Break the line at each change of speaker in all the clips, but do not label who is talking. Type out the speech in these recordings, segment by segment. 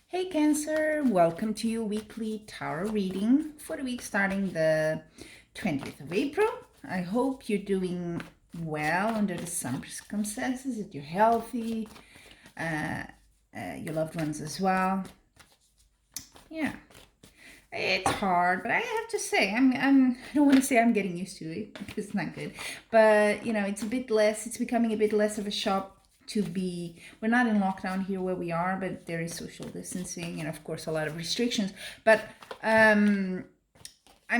Hey Cancer, welcome to your weekly tarot reading for the week starting the 20th of April. I hope you're doing well under the circumstances, that you're healthy, your loved ones as well. Yeah, it's hard, but I have to say, I don't want to say I'm getting used to it because it's not good, but it's becoming a bit less of a shock to be. We're not in lockdown here where we are, but there is social distancing and of course a lot of restrictions, but I'm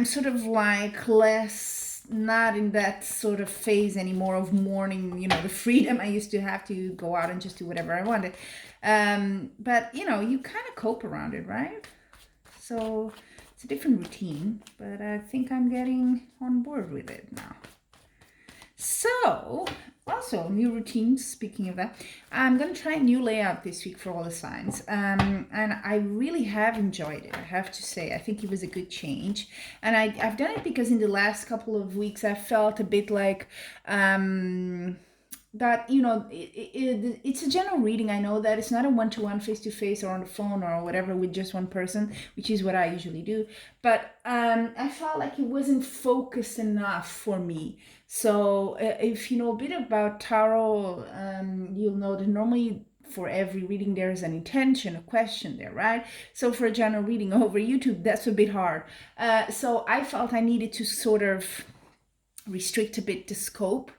sort of like less not in that sort of phase anymore of mourning, the freedom I used to have to go out and just do whatever I wanted. But you kind of cope around it, right? So it's a different routine, but I think I'm getting on board with it now. So, also new routines. Speaking of that, I'm gonna try a new layout this week for all the signs, and I really have enjoyed it. I have to say, I think it was a good change, and I've done it because in the last couple of weeks I felt a bit like that it's a general reading. I know that it's not a one-to-one face-to-face or on the phone or whatever with just one person, which is what I usually do, but I felt like it wasn't focused enough for me. So if you know a bit about tarot, you'll know that normally for every reading there is an intention, a question there, right? So for a general reading over YouTube, that's a bit hard. So I felt I needed to sort of restrict a bit the scope,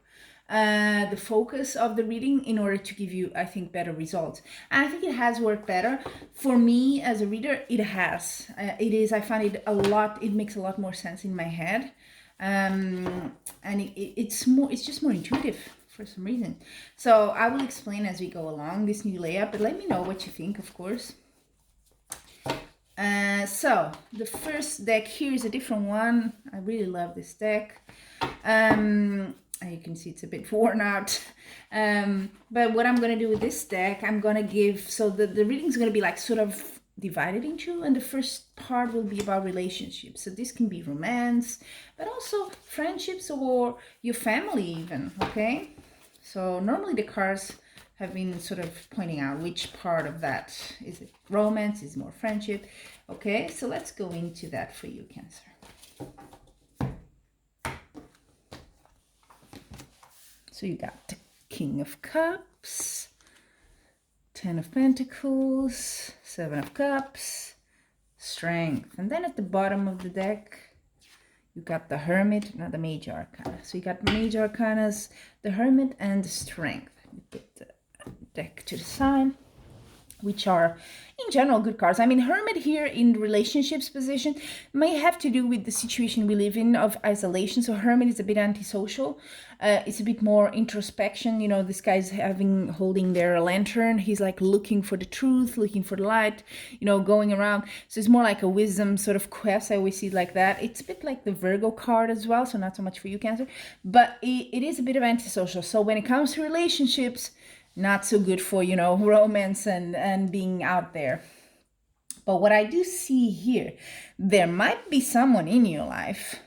the focus of the reading, in order to give you, I think, better results. And I think it has worked better for me as a reader. It has. I find it makes a lot more sense in my head, and it's just more intuitive for some reason. So I will explain as we go along this new layout, but let me know what you think, of course. So the first deck here is a different one. I really love this deck. You can see it's a bit worn out, but what I'm going to do with this deck, I'm going to give, so the reading is going to be like sort of divided in two, and the first part will be about relationships. So this can be romance, but also friendships or your family even, okay? So normally the cards have been sort of pointing out which part of that. Is it romance, is it more friendship? Okay, so let's go into that for you, Cancer. So you got the King of Cups, 10 of Pentacles, 7 of Cups, Strength. And then at the bottom of the deck, you got the Hermit, not the Major Arcana. So you got Major Arcanas, the Hermit, and the Strength. You put the deck to the side, which are in general good cards. I mean, Hermit here in relationships position may have to do with the situation we live in of isolation. So Hermit is a bit antisocial. It's a bit more introspection. This guy's holding their lantern. He's like looking for the truth, looking for the light, going around. So it's more like a wisdom sort of quest. I always see it like that. It's a bit like the Virgo card as well. So not so much for you, Cancer, but it is a bit of antisocial. So when it comes to relationships, not so good for, romance and being out there. But what I do see here, there might be someone in your life,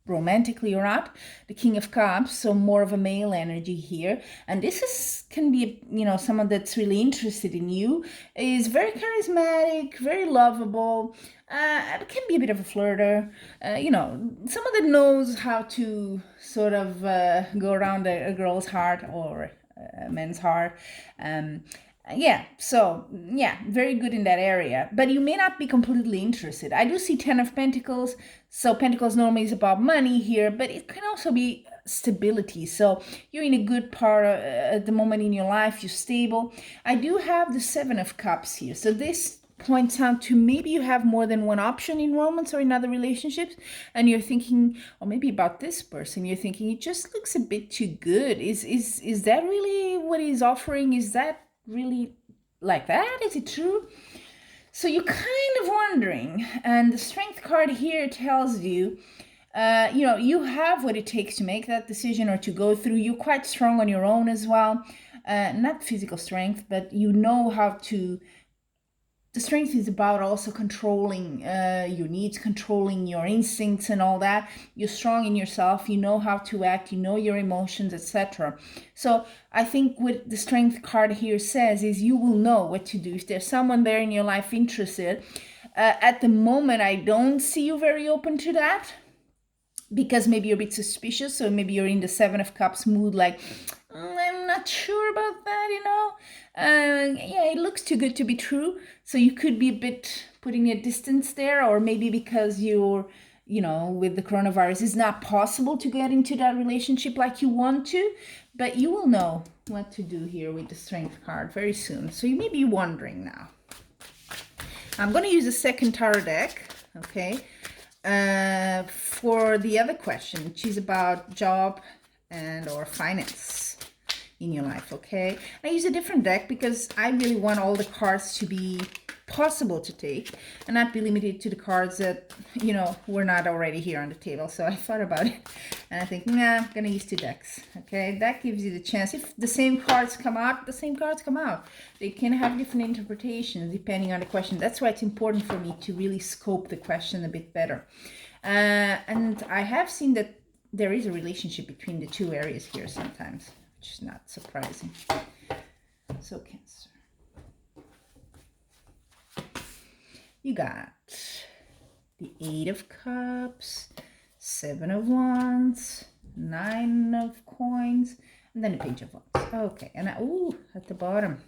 romantically or not, the King of Cups, so more of a male energy here. And this can be, someone that's really interested in you, is very charismatic, very lovable, can be a bit of a flirter, someone that knows how to sort of go around a girl's heart or men's heart. Very good in that area, but you may not be completely interested. I do see 10 of Pentacles, so Pentacles normally is about money here, but it can also be stability. So you're in a good part at the moment in your life, you're stable. I do have the 7 of Cups here, so this points out to maybe you have more than one option in romance or in other relationships, and you're thinking, or maybe about this person, you're thinking it just looks a bit too good. Is that really what he's offering? Is that really like that? Is it true? So you're kind of wondering, and the Strength card here tells you, you have what it takes to make that decision or to go through. You're quite strong on your own as well, not physical strength, but you know how to the strength is about also controlling your needs, controlling your instincts and all that. You're strong in yourself, you know how to act, you know your emotions, etc. So I think what the strength card here says is you will know what to do. If there's someone there in your life interested, at the moment I don't see you very open to that, because maybe you're a bit suspicious, so maybe you're in the Seven of Cups mood, like, I'm not sure about that, you know. Yeah, it looks too good to be true. So you could be a bit putting a distance there, or maybe because you're, you know, with the coronavirus, it's not possible to get into that relationship like you want to, but you will know what to do here with the Strength card very soon. So you may be wondering now. I'm going to use a second tarot deck, okay, for the other question, which is about job and or finance in your life, okay? I use a different deck because I really want all the cards to be possible to take and not be limited to the cards that, you know, were not already here on the table. So I thought about it and I think, nah, I'm gonna use 2 decks, okay? That gives you the chance. If the same cards come out, the same cards come out. They can have different interpretations depending on the question. That's why it's important for me to really scope the question a bit better. And I have seen that there is a relationship between the 2 areas here sometimes, which is not surprising. So Cancer, you got the 8 of Cups, 7 of Wands, 9 of Coins, and then the Page of Wands. Okay, and at the bottom,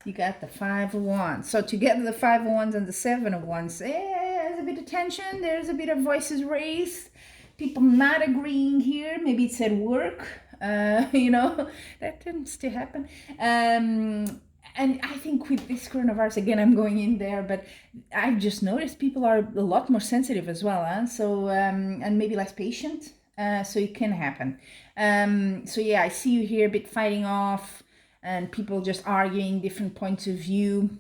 you got the 5 of Wands. So together, the 5 of Wands and the 7 of Wands, there's a bit of tension. There's a bit of voices raised. People not agreeing here. Maybe it's at work. You know, that tends to happen. And I think with this coronavirus, again, I'm going in there, but I've just noticed people are a lot more sensitive as well. Huh? So, and maybe less patient. So it can happen. So yeah, I see you here a bit fighting off and people just arguing different points of view.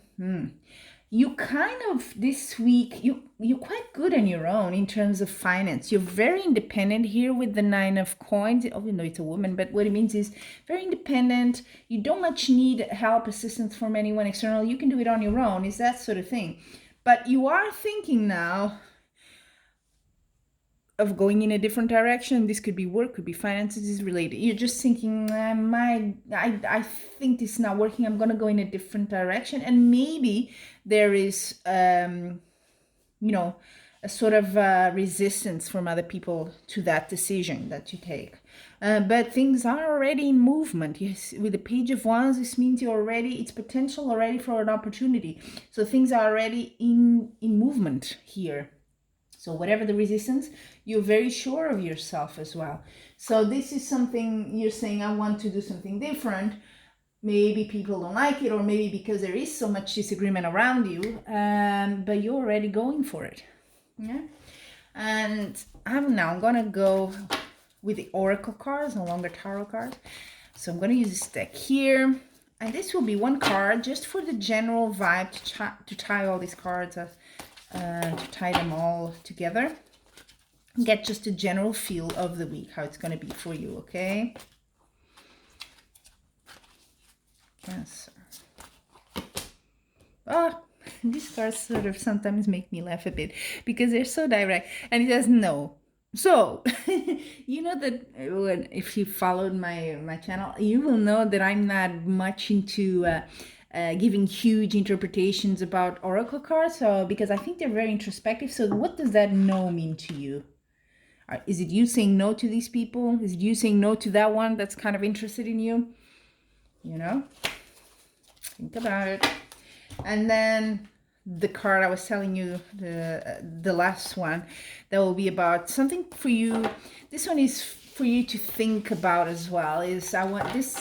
You kind of, this week, you're quite good on your own in terms of finance. You're very independent here with the 9 of Coins, even though it's a woman, but what it means is very independent. You don't much need help, assistance from anyone external. You can do it on your own. It's that sort of thing. But you are thinking now of going in a different direction. This could be work, could be finances, is related. You're just thinking, I think this is not working. I'm going to go in a different direction. And maybe there is, you know, a sort of resistance from other people to that decision that you take. But things are already in movement. Yes, with the Page of Wands, this means it's potential already for an opportunity. So things are already in movement here. So whatever the resistance, you're very sure of yourself as well. So this is something you're saying, I want to do something different. Maybe people don't like it, or maybe because there is so much disagreement around you, but you're already going for it. Yeah. And I'm now going to go with the Oracle cards, no longer tarot cards. So I'm going to use this deck here. And this will be 1 card just for the general vibe to tie all these cards up. To tie them all together, get just a general feel of the week, how it's going to be for you, okay? Yes. These cards sort of sometimes make me laugh a bit because they're so direct, and it says no. So, you know that if you followed my channel, you will know that I'm not much into giving huge interpretations about oracle cards, so because I think they're very introspective. So what does that no mean to you? Is it you saying no to these people? Is it you saying no to that one that's kind of interested in you? You know, think about it. And then the card I was telling you, the last one, that will be about something for you. This one is for you to think about as well. This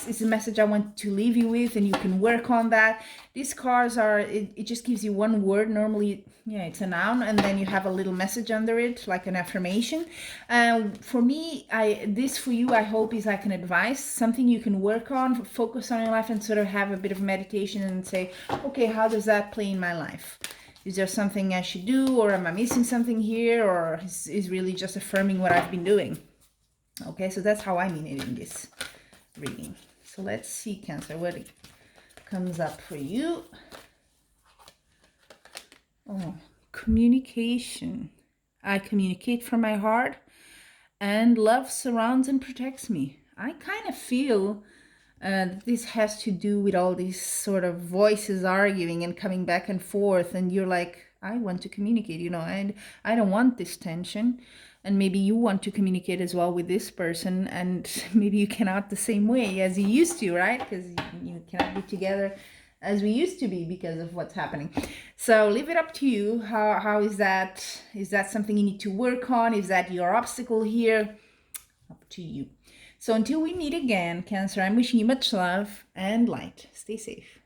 is a message I want to leave you with, and you can work on that. These cards are, it just gives you 1 word. Normally, yeah, it's a noun, and then you have a little message under it, like an affirmation. For me, this for you, I hope, is like an advice, something you can work on, focus on in life, and sort of have a bit of meditation and say, okay, how does that play in my life? Is there something I should do, or am I missing something here, or is really just affirming what I've been doing? Okay, so that's how I mean it in this reading. So let's see, Cancer, what comes up for you. Oh, communication. I communicate from my heart, and love surrounds and protects me. I kind of feel this has to do with all these sort of voices arguing and coming back and forth, and you're like, I want to communicate, and I don't want this tension. And maybe you want to communicate as well with this person, and maybe you cannot the same way as you used to, right? Because you cannot be together as we used to be because of what's happening. So leave it up to you. How is that? Is that something you need to work on? Is that your obstacle here? Up to you. So until we meet again, Cancer, I'm wishing you much love and light. Stay safe.